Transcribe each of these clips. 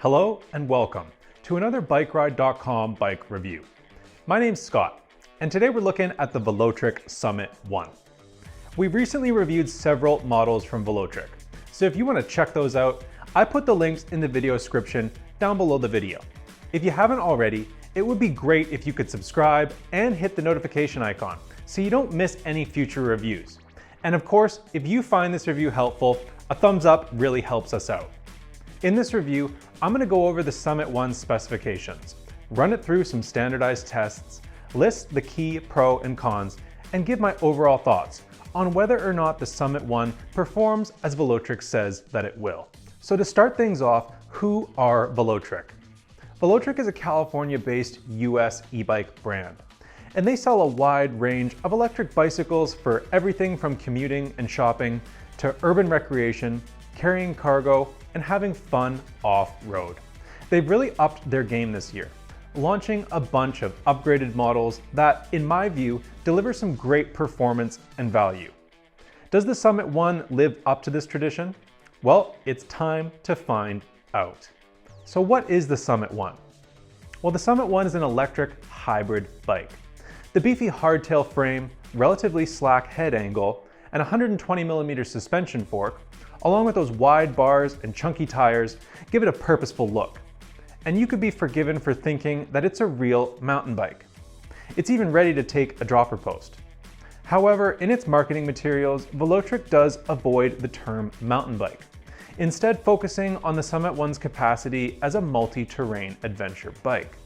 Hello and welcome to another BikeRide.com bike review. My name's Scott, and today we're looking at the Velotric Summit 1. We've recently reviewed several models from Velotric, so if you want to check those out, I put the links in the video description down below the video. If you haven't already, it would be great if you could subscribe and hit the notification icon so you don't miss any future reviews. And of course, if you find this review helpful, a thumbs up really helps us out. In this review, I'm going to go over the Summit 1 specifications, run it through some standardized tests, list the key pro and cons, and give my overall thoughts on whether or not the Summit 1 performs as Velotric says that it will. So to start things off, who are Velotric? Velotric is a California-based US e-bike brand, and they sell a wide range of electric bicycles for everything from commuting and shopping to urban recreation, carrying cargo, and having fun off-road. They've really upped their game this year, launching a bunch of upgraded models that, in my view, deliver some great performance and value. Does the Summit 1 live up to this tradition? Well, it's time to find out. So what is the Summit 1? Well, the Summit 1 is an electric hybrid bike. The beefy hardtail frame, relatively slack head angle, and 120mm suspension fork, along with those wide bars and chunky tires, give it a purposeful look. And you could be forgiven for thinking that it's a real mountain bike. It's even ready to take a dropper post. However, in its marketing materials, Velotric does avoid the term mountain bike, instead focusing on the Summit 1's capacity as a multi-terrain adventure bike.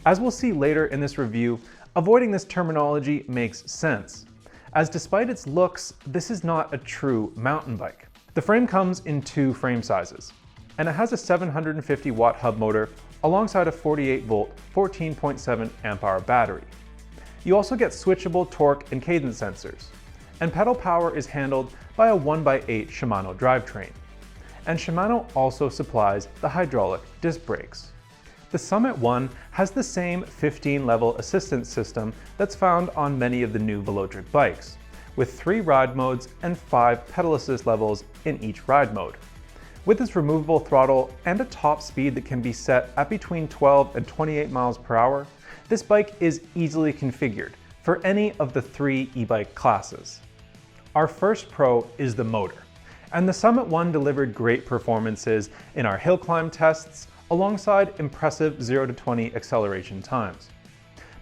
As we'll see later in this review, avoiding this terminology makes sense, as despite its looks, this is not a true mountain bike. The frame comes in two frame sizes, and it has a 750 watt hub motor alongside a 48 volt, 14.7 amp hour battery. You also get switchable torque and cadence sensors, and pedal power is handled by a 1x8 Shimano drivetrain. And Shimano also supplies the hydraulic disc brakes. The Summit 1 has the same 15-level assistance system that's found on many of the new Velotric bikes, with 3 ride modes and 5 pedal assist levels in each ride mode. With its removable throttle and a top speed that can be set at between 12 and 28 miles per hour, this bike is easily configured for any of the 3 e-bike classes. Our first pro is the motor, and the Summit 1 delivered great performances in our hill climb tests alongside impressive 0 to 20 acceleration times.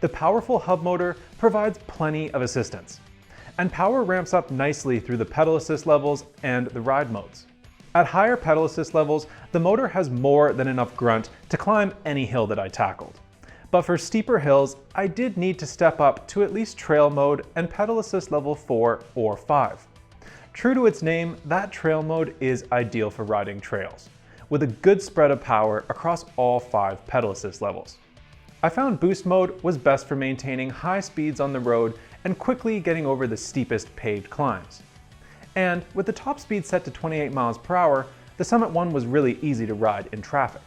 The powerful hub motor provides plenty of assistance, and power ramps up nicely through the pedal assist levels and the ride modes. At higher pedal assist levels, the motor has more than enough grunt to climb any hill that I tackled. But for steeper hills, I did need to step up to at least trail mode and pedal assist level 4 or 5. True to its name, that trail mode is ideal for riding trails, with a good spread of power across all 5 pedal assist levels. I found boost mode was best for maintaining high speeds on the road and quickly getting over the steepest paved climbs. And with the top speed set to 28 miles per hour, the Summit 1 was really easy to ride in traffic.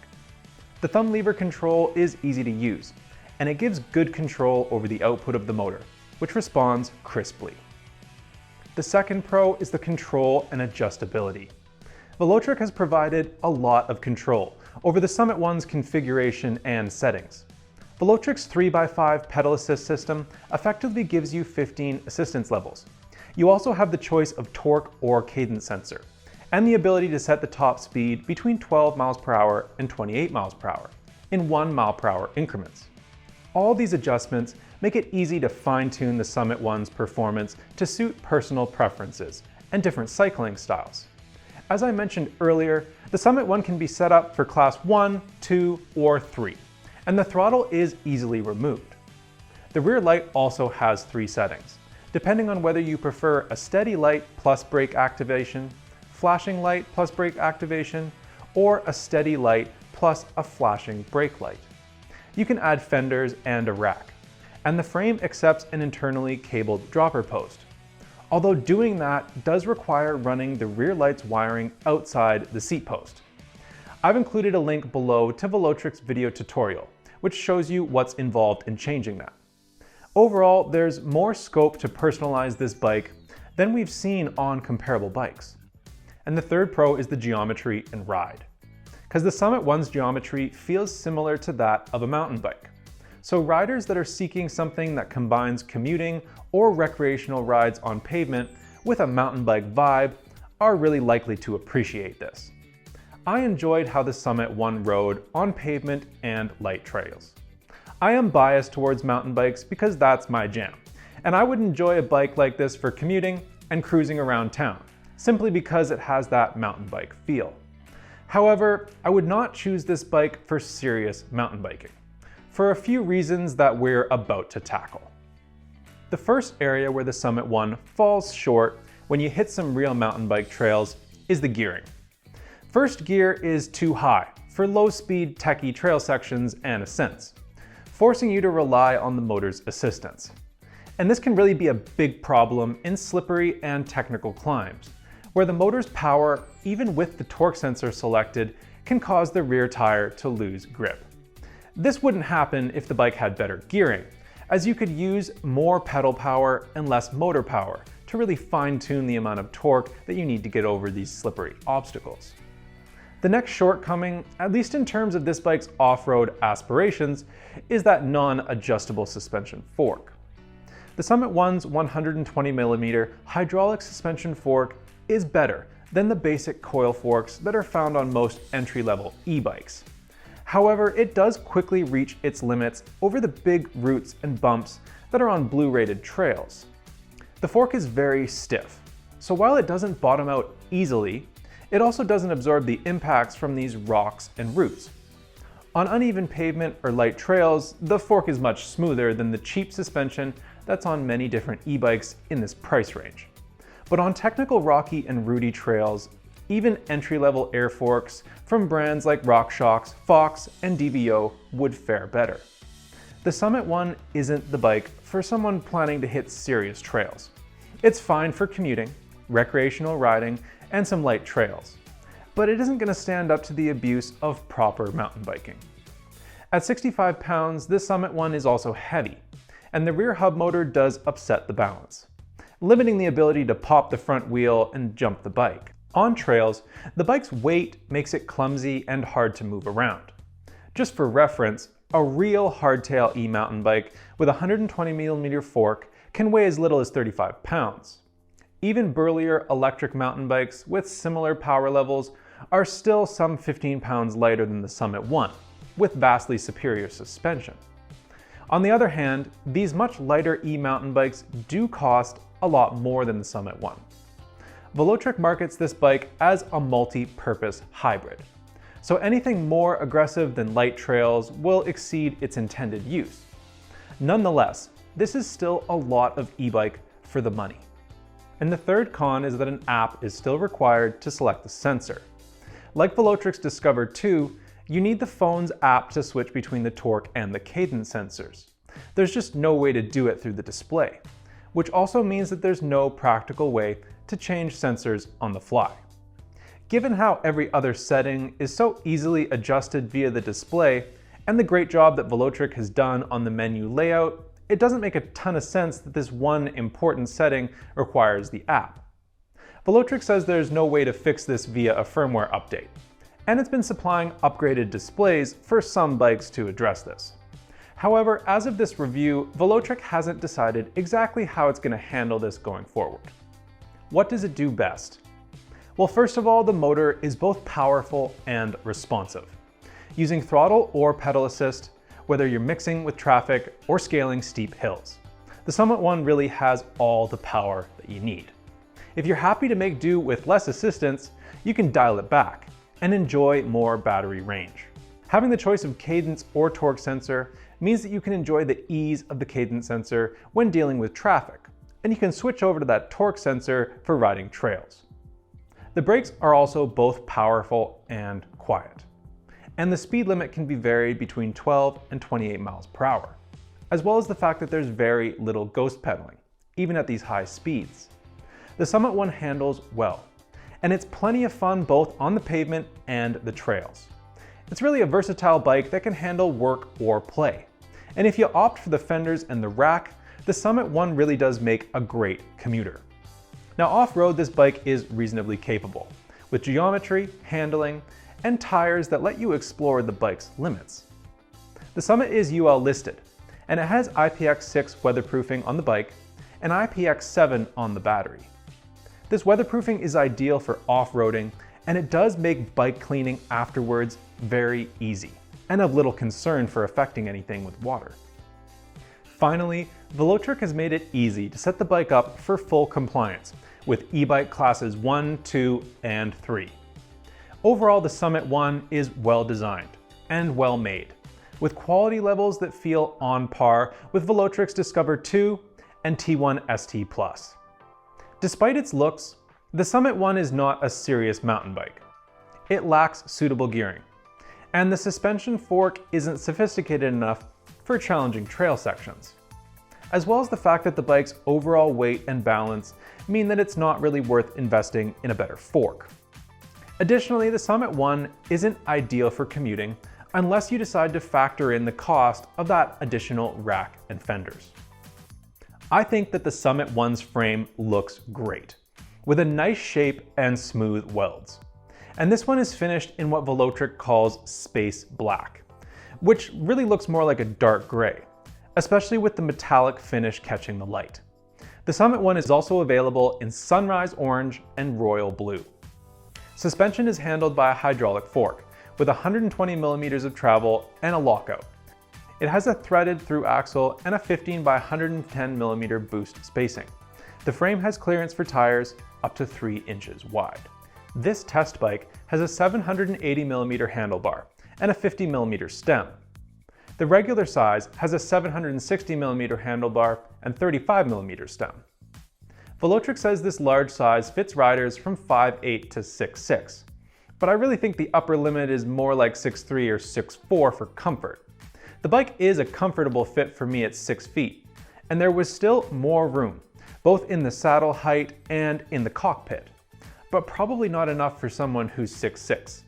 The thumb lever control is easy to use, and it gives good control over the output of the motor, which responds crisply. The second pro is the control and adjustability. Velotric has provided a lot of control over the Summit 1's configuration and settings. Velotric's 3x5 pedal assist system effectively gives you 15 assistance levels. You also have the choice of torque or cadence sensor, and the ability to set the top speed between 12 miles per hour and 28 miles per hour in 1 mile per hour increments. All these adjustments make it easy to fine-tune the Summit 1's performance to suit personal preferences and different cycling styles. As I mentioned earlier, the Summit 1 can be set up for class 1, 2, or 3, and the throttle is easily removed. The rear light also has 3 settings, depending on whether you prefer a steady light plus brake activation, flashing light plus brake activation, or a steady light plus a flashing brake light. You can add fenders and a rack, and the frame accepts an internally cabled dropper post, although doing that does require running the rear light's wiring outside the seat post. I've included a link below to Velotric's video tutorial, which shows you what's involved in changing that. Overall, there's more scope to personalize this bike than we've seen on comparable bikes. And the third pro is the geometry and ride. because the Summit One's geometry feels similar to that of a mountain bike. So riders that are seeking something that combines commuting or recreational rides on pavement with a mountain bike vibe are really likely to appreciate this. I enjoyed how the Summit One rode on pavement and light trails. I am biased towards mountain bikes because that's my jam, and I would enjoy a bike like this for commuting and cruising around town, simply because it has that mountain bike feel. However, I would not choose this bike for serious mountain biking, for a few reasons that we're about to tackle. The first area where the Summit One falls short when you hit some real mountain bike trails is the gearing. First gear is too high for low-speed techie trail sections and ascents, forcing you to rely on the motor's assistance. And this can really be a big problem in slippery and technical climbs, where the motor's power, even with the torque sensor selected, can cause the rear tire to lose grip. This wouldn't happen if the bike had better gearing, as you could use more pedal power and less motor power to really fine-tune the amount of torque that you need to get over these slippery obstacles. The next shortcoming, at least in terms of this bike's off-road aspirations, is that non-adjustable suspension fork. The Summit One's 120mm hydraulic suspension fork is better than the basic coil forks that are found on most entry-level e-bikes. However, it does quickly reach its limits over the big roots and bumps that are on blue-rated trails. The fork is very stiff, so while it doesn't bottom out easily, it also doesn't absorb the impacts from these rocks and roots. On uneven pavement or light trails, the fork is much smoother than the cheap suspension that's on many different e-bikes in this price range. But on technical rocky and rooty trails, even entry-level air forks from brands like RockShox, Fox, and DVO would fare better. The Summit One isn't the bike for someone planning to hit serious trails. It's fine for commuting, recreational riding, and some light trails, but it isn't going to stand up to the abuse of proper mountain biking. At 65 pounds, this Summit One is also heavy, and the rear hub motor does upset the balance, limiting the ability to pop the front wheel and jump the bike. On trails, the bike's weight makes it clumsy and hard to move around. Just for reference, a real hardtail e-mountain bike with a 120mm fork can weigh as little as 35 pounds. Even burlier electric mountain bikes with similar power levels are still some 15 pounds lighter than the Summit One, with vastly superior suspension. On the other hand, these much lighter e-mountain bikes do cost a lot more than the Summit One. Velotric markets this bike as a multi-purpose hybrid, so anything more aggressive than light trails will exceed its intended use. Nonetheless, this is still a lot of e-bike for the money. And the third con is that an app is still required to select the sensor. Like Velotric's Discover 2, you need the phone's app to switch between the torque and the cadence sensors. There's just no way to do it through the display, which also means that there's no practical way to change sensors on the fly. Given how every other setting is so easily adjusted via the display, and the great job that Velotric has done on the menu layout, it doesn't make a ton of sense that this one important setting requires the app. Velotric says there's no way to fix this via a firmware update, and it's been supplying upgraded displays for some bikes to address this. However, as of this review, Velotric hasn't decided exactly how it's going to handle this going forward. What does it do best? Well, first of all, the motor is both powerful and responsive. Using throttle or pedal assist, whether you're mixing with traffic or scaling steep hills, the Summit One really has all the power that you need. If you're happy to make do with less assistance, you can dial it back and enjoy more battery range. Having the choice of cadence or torque sensor means that you can enjoy the ease of the cadence sensor when dealing with traffic, and you can switch over to that torque sensor for riding trails. The brakes are also both powerful and quiet, and the speed limit can be varied between 12 and 28 miles per hour, as well as the fact that there's very little ghost pedaling, even at these high speeds. The Summit One handles well, and it's plenty of fun both on the pavement and the trails. It's really a versatile bike that can handle work or play, and if you opt for the fenders and the rack, the Summit One really does make a great commuter. Now off-road, this bike is reasonably capable, with geometry, handling, and tires that let you explore the bike's limits. The Summit is UL listed, and it has IPX6 weatherproofing on the bike and IPX7 on the battery. This weatherproofing is ideal for off-roading, and it does make bike cleaning afterwards very easy, and of little concern for affecting anything with water. Finally, Velotric has made it easy to set the bike up for full compliance with e-bike classes 1, 2, and 3. Overall, the Summit 1 is well designed and well made, with quality levels that feel on par with Velotric's Discover 2 and T1 ST Plus. Despite its looks, the Summit 1 is not a serious mountain bike. It lacks suitable gearing, and the suspension fork isn't sophisticated enough for challenging trail sections, as well as the fact that the bike's overall weight and balance mean that it's not really worth investing in a better fork. Additionally, the Summit 1 isn't ideal for commuting unless you decide to factor in the cost of that additional rack and fenders. I think that the Summit 1's frame looks great, with a nice shape and smooth welds. And this one is finished in what Velotric calls space black, which really looks more like a dark gray, especially with the metallic finish catching the light. The Summit 1 is also available in sunrise orange and royal blue. Suspension is handled by a hydraulic fork with 120 millimeters of travel and a lockout. It has a threaded through axle and a 15 by 110 millimeter boost spacing. The frame has clearance for tires up to 3 inches wide. This test bike has a 780 millimeter handlebar and a 50 millimeter stem. The regular size has a 760 millimeter handlebar and 35 millimeter stem. Velotric says this large size fits riders from 5'8" to 6'6", but I really think the upper limit is more like 6'3" or 6'4" for comfort. The bike is a comfortable fit for me at 6 feet, and there was still more room, both in the saddle height and in the cockpit, but probably not enough for someone who's 6'6".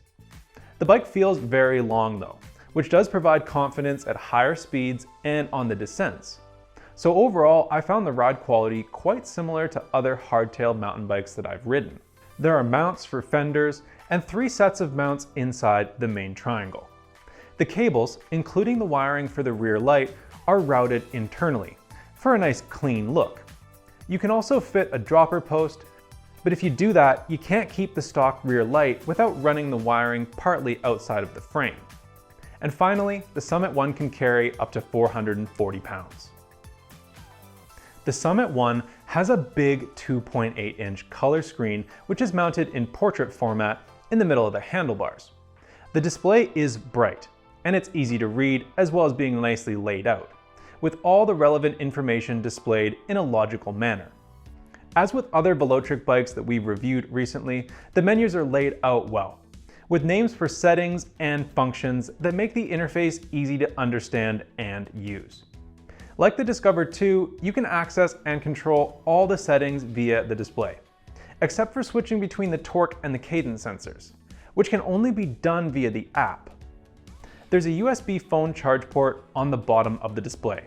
The bike feels very long though, which does provide confidence at higher speeds and on the descents. So overall, I found the ride quality quite similar to other hardtail mountain bikes that I've ridden. There are mounts for fenders and 3 sets of mounts inside the main triangle. The cables, including the wiring for the rear light, are routed internally for a nice clean look. You can also fit a dropper post, but if you do that, you can't keep the stock rear light without running the wiring partly outside of the frame. And finally, the Summit 1 can carry up to 440 pounds. The Summit 1 has a big 2.8-inch color screen which is mounted in portrait format in the middle of the handlebars. The display is bright, and it's easy to read as well as being nicely laid out, with all the relevant information displayed in a logical manner. As with other Velotric bikes that we've reviewed recently, the menus are laid out well, with names for settings and functions that make the interface easy to understand and use. Like the Discover 2, you can access and control all the settings via the display, except for switching between the torque and the cadence sensors, which can only be done via the app. There's a USB phone charge port on the bottom of the display,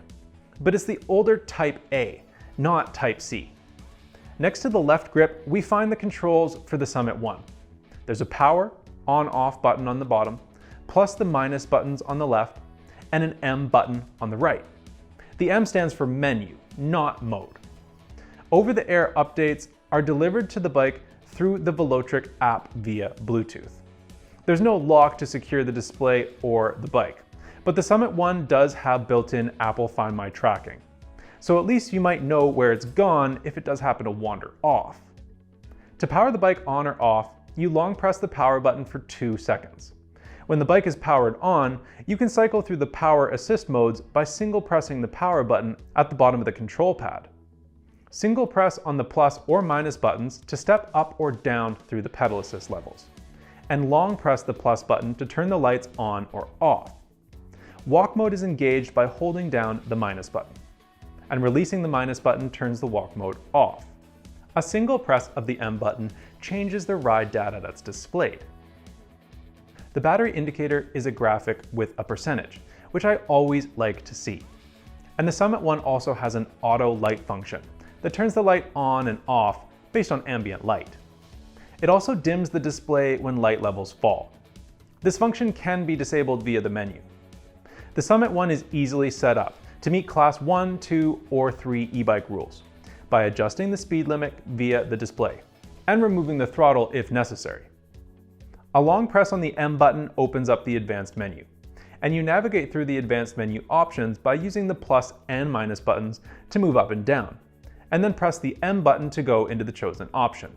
but it's the older Type A, not Type C. Next to the left grip, we find the controls for the Summit 1. There's a power, on-off button on the bottom, plus the minus buttons on the left, and an M button on the right. The M stands for menu, not mode. Over-the-air updates are delivered to the bike through the Velotric app via Bluetooth. There's no lock to secure the display or the bike, but the Summit 1 does have built-in Apple Find My tracking, so at least you might know where it's gone if it does happen to wander off. To power the bike on or off, you long press the power button for 2 seconds. When the bike is powered on, you can cycle through the power assist modes by single pressing the power button at the bottom of the control pad. Single press on the plus or minus buttons to step up or down through the pedal assist levels, and long press the plus button to turn the lights on or off. Walk mode is engaged by holding down the minus button, and releasing the minus button turns the walk mode off. A single press of the M button changes the ride data that's displayed. The battery indicator is a graphic with a percentage, which I always like to see. And the Summit 1 also has an auto light function that turns the light on and off based on ambient light. It also dims the display when light levels fall. This function can be disabled via the menu. The Summit One is easily set up to meet Class 1, 2, or 3 e-bike rules by adjusting the speed limit via the display and removing the throttle if necessary. A long press on the M button opens up the advanced menu, and you navigate through the advanced menu options by using the plus and minus buttons to move up and down, and then press the M button to go into the chosen option.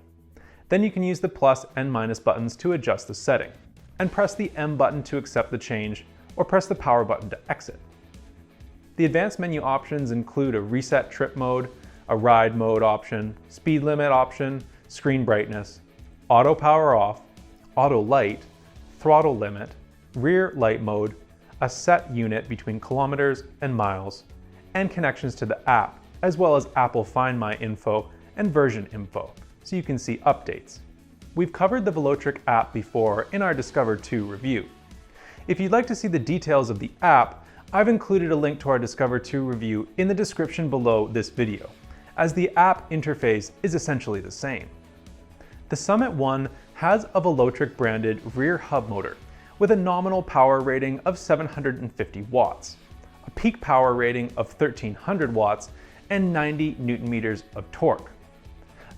Then you can use the plus and minus buttons to adjust the setting, and press the M button to accept the change, or press the power button to exit. The advanced menu options include a reset trip mode, a ride mode option, speed limit option, screen brightness, auto power off, auto light, throttle limit, rear light mode, a set unit between kilometers and miles, and connections to the app, as well as Apple Find My info and version info, so you can see updates. We've covered the Velotric app before in our Discover 2 review. If you'd like to see the details of the app, I've included a link to our Discover 2 review in the description below this video, as the app interface is essentially the same. The Summit One has a Velotric branded rear hub motor with a nominal power rating of 750 watts, a peak power rating of 1300 watts, and 90 Newton meters of torque.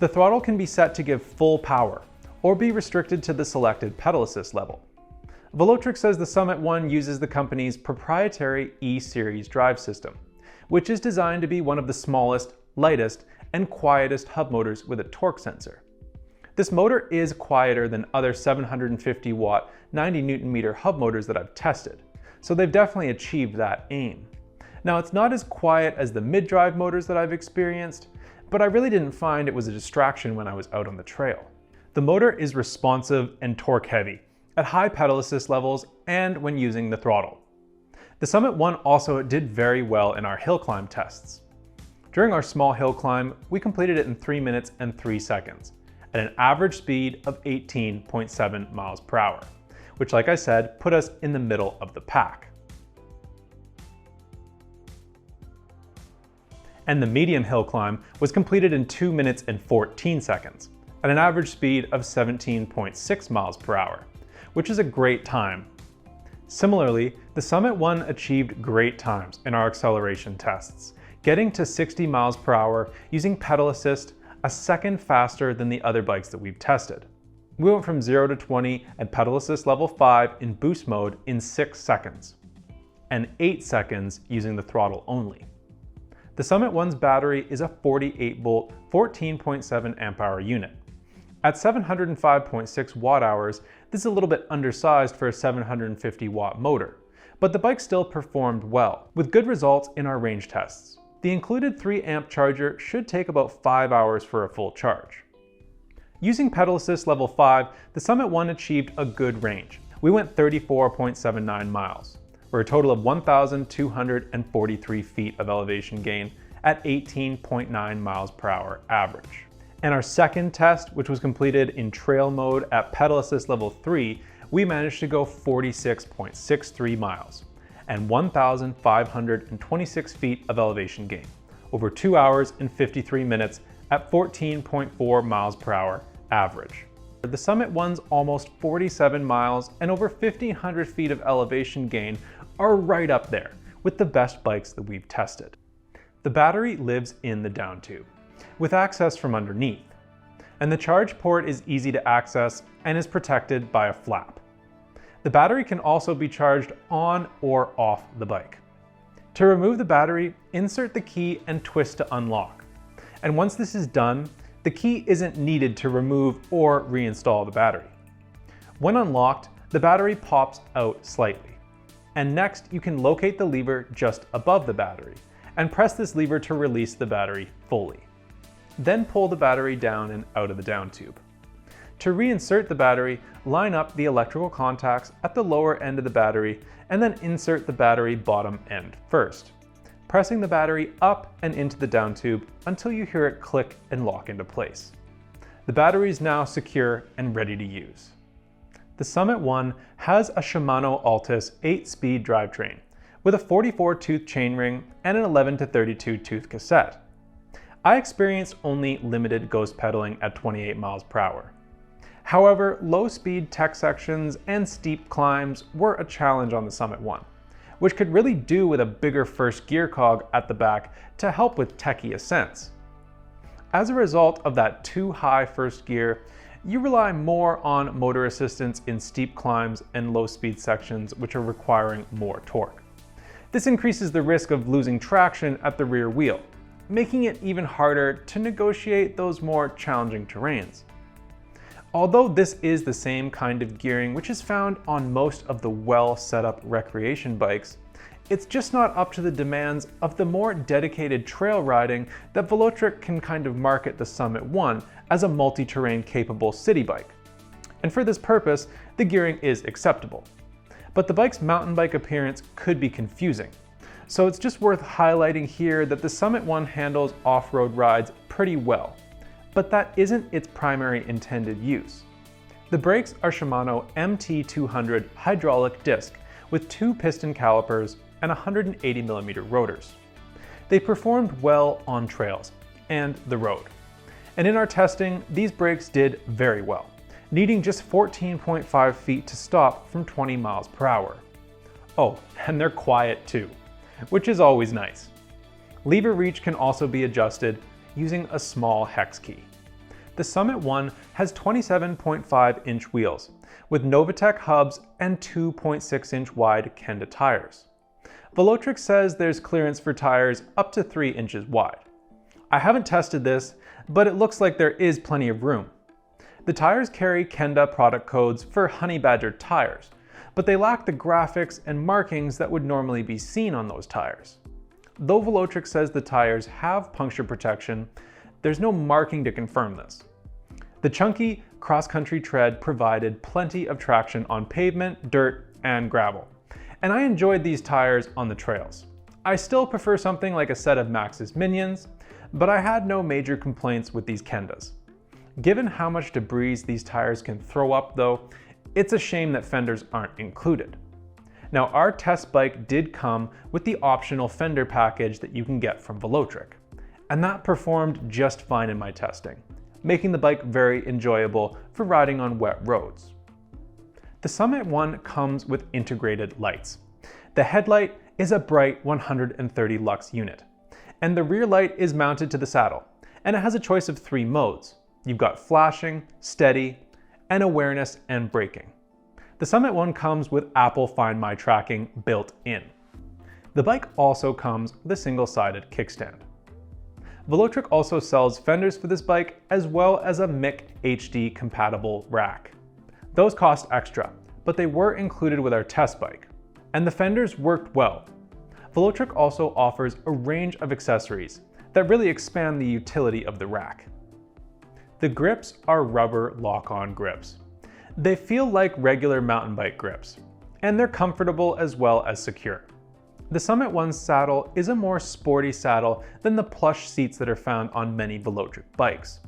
The throttle can be set to give full power or be restricted to the selected pedal assist level. Velotric says the Summit One uses the company's proprietary E-Series drive system, which is designed to be one of the smallest, lightest, and quietest hub motors with a torque sensor. This motor is quieter than other 750 watt, 90 Newton meter hub motors that I've tested, so they've definitely achieved that aim. Now, it's not as quiet as the mid-drive motors that I've experienced, but I really didn't find it was a distraction when I was out on the trail. The motor is responsive and torque heavy at high pedal assist levels and when using the throttle. The Summit One also did very well in our hill climb tests. During our small hill climb, we completed it in 3 minutes and 3 seconds at an average speed of 18.7 miles per hour, which, like I said, put us in the middle of the pack. And the medium hill climb was completed in 2 minutes and 14 seconds at an average speed of 17.6 miles per hour, which is a great time. Similarly, the Summit One achieved great times in our acceleration tests, getting to 60 miles per hour using pedal assist, a second faster than the other bikes that we've tested. We went from 0 to 20 at pedal assist level 5 in boost mode in 6 seconds, and 8 seconds using the throttle only. The Summit One's battery is a 48 volt, 14.7 amp hour unit. At 705.6 watt hours, this is a little bit undersized for a 750 watt motor, but the bike still performed well, with good results in our range tests. The included 3 amp charger should take about 5 hours for a full charge. Using pedal assist level 5, the Summit One achieved a good range. We went 34.79 miles, for a total of 1,243 feet of elevation gain at 18.9 miles per hour average. And our second test, which was completed in trail mode at pedal assist level 3, we managed to go 46.63 miles and 1,526 feet of elevation gain over 2 hours and 53 minutes at 14.4 miles per hour average. The Summit One's almost 47 miles and over 1,500 feet of elevation gain are right up there with the best bikes that we've tested. The battery lives in the down tube, with access from underneath, and the charge port is easy to access and is protected by a flap. The battery can also be charged on or off the bike. To remove the battery, insert the key and twist to unlock. And once this is done, the key isn't needed to remove or reinstall the battery. When unlocked, the battery pops out slightly. And next, you can locate the lever just above the battery and press this lever to release the battery fully. Then pull the battery down and out of the down tube. To reinsert the battery, line up the electrical contacts at the lower end of the battery and then insert the battery bottom end first, pressing the battery up and into the down tube until you hear it click and lock into place. The battery is now secure and ready to use. The Summit One has a Shimano Altus 8-speed drivetrain with a 44-tooth chainring and an 11 to 32-tooth cassette. I experienced only limited ghost pedaling at 28 miles per hour. However, low-speed tech sections and steep climbs were a challenge on the Summit 1, which could really do with a bigger first gear cog at the back to help with techie ascents. As a result of that too high first gear, you rely more on motor assistance in steep climbs and low-speed sections which are requiring more torque. This increases the risk of losing traction at the rear wheel, making it even harder to negotiate those more challenging terrains. Although this is the same kind of gearing which is found on most of the well-set-up recreation bikes, it's just not up to the demands of the more dedicated trail riding that Velotric can kind of market the Summit 1 as a multi-terrain capable city bike. And for this purpose, the gearing is acceptable. But the bike's mountain bike appearance could be confusing. So it's just worth highlighting here that the Summit 1 handles off-road rides pretty well, but that isn't its primary intended use. The brakes are Shimano MT200 hydraulic disc with 2 piston calipers and 180mm rotors. They performed well on trails and the road. And in our testing, these brakes did very well, needing just 14.5 feet to stop from 20 miles per hour. Oh, and they're quiet too, which is always nice. Lever reach can also be adjusted using a small hex key. The Summit 1 has 27.5-inch wheels with Novatec hubs and 2.6-inch wide Kenda tires. Velotric says there's clearance for tires up to 3 inches wide. I haven't tested this, but it looks like there is plenty of room. The tires carry Kenda product codes for Honey Badger tires, but they lack the graphics and markings that would normally be seen on those tires. Though Velotric says the tires have puncture protection, there's no marking to confirm this. The chunky cross-country tread provided plenty of traction on pavement, dirt, and gravel, and I enjoyed these tires on the trails. I still prefer something like a set of Maxxis Minions, but I had no major complaints with these Kendas. Given how much debris these tires can throw up though, it's a shame that fenders aren't included. Now our test bike did come with the optional fender package that you can get from Velotric, and that performed just fine in my testing, making the bike very enjoyable for riding on wet roads. The Summit 1 comes with integrated lights. The headlight is a bright 130 lux unit, and the rear light is mounted to the saddle, and it has a choice of 3 modes. You've got flashing, steady, and awareness and braking. The Summit 1 comes with Apple Find My tracking built in. The bike also comes with a single-sided kickstand. Velotric also sells fenders for this bike as well as a MIC HD compatible rack. Those cost extra, but they were included with our test bike, and the fenders worked well. Velotric also offers a range of accessories that really expand the utility of the rack. The grips are rubber lock-on grips. They feel like regular mountain bike grips, and they're comfortable as well as secure. The Summit 1's saddle is a more sporty saddle than the plush seats that are found on many Velotric bikes.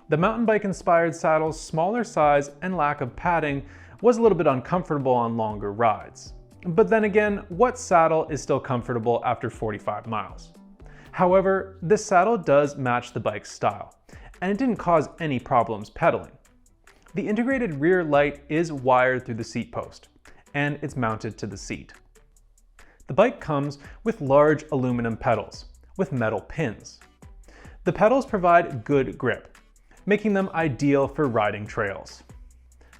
The mountain bike inspired saddle's smaller size and lack of padding was a little bit uncomfortable on longer rides. But then again, what saddle is still comfortable after 45 miles? However, this saddle does match the bike's style, and it didn't cause any problems pedaling. The integrated rear light is wired through the seat post, and it's mounted to the seat. The bike comes with large aluminum pedals with metal pins. The pedals provide good grip, making them ideal for riding trails.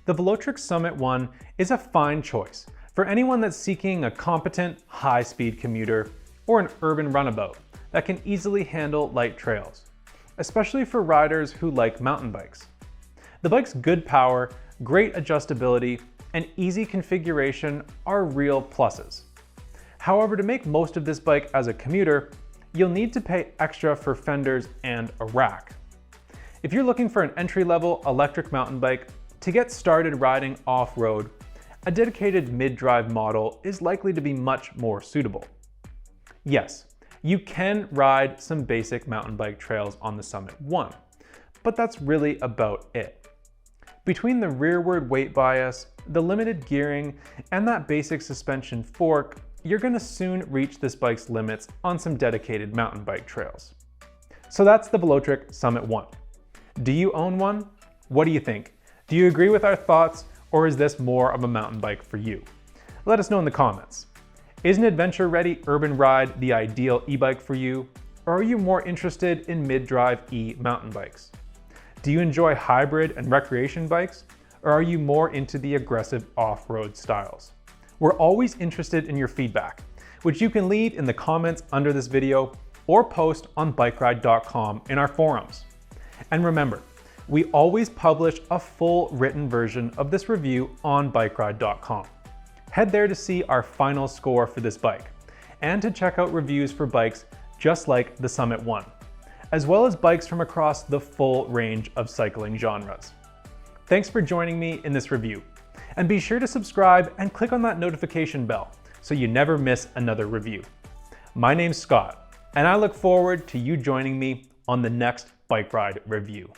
The Velotric Summit 1 is a fine choice for anyone that's seeking a competent, high-speed commuter or an urban runabout that can easily handle light trails, especially for riders who like mountain bikes. The bike's good power, great adjustability, and easy configuration are real pluses. However, to make most of this bike as a commuter, you'll need to pay extra for fenders and a rack. If you're looking for an entry-level electric mountain bike to get started riding off-road, a dedicated mid-drive model is likely to be much more suitable. Yes, you can ride some basic mountain bike trails on the Summit 1, but that's really about it. Between the rearward weight bias, the limited gearing, and that basic suspension fork, you're gonna soon reach this bike's limits on some dedicated mountain bike trails. So that's the Velotric Summit 1. Do you own one? What do you think? Do you agree with our thoughts, or is this more of a mountain bike for you? Let us know in the comments. Is an adventure-ready urban ride the ideal e-bike for you, or are you more interested in mid-drive e-mountain bikes? Do you enjoy hybrid and recreation bikes, or are you more into the aggressive off-road styles? We're always interested in your feedback, which you can leave in the comments under this video or post on bikeride.com in our forums. And remember, we always publish a full written version of this review on bikeride.com. Head there to see our final score for this bike and to check out reviews for bikes just like the Summit 1, as well as bikes from across the full range of cycling genres. Thanks for joining me in this review, and be sure to subscribe and click on that notification bell so you never miss another review. My name's Scott, and I look forward to you joining me on the next bike ride review.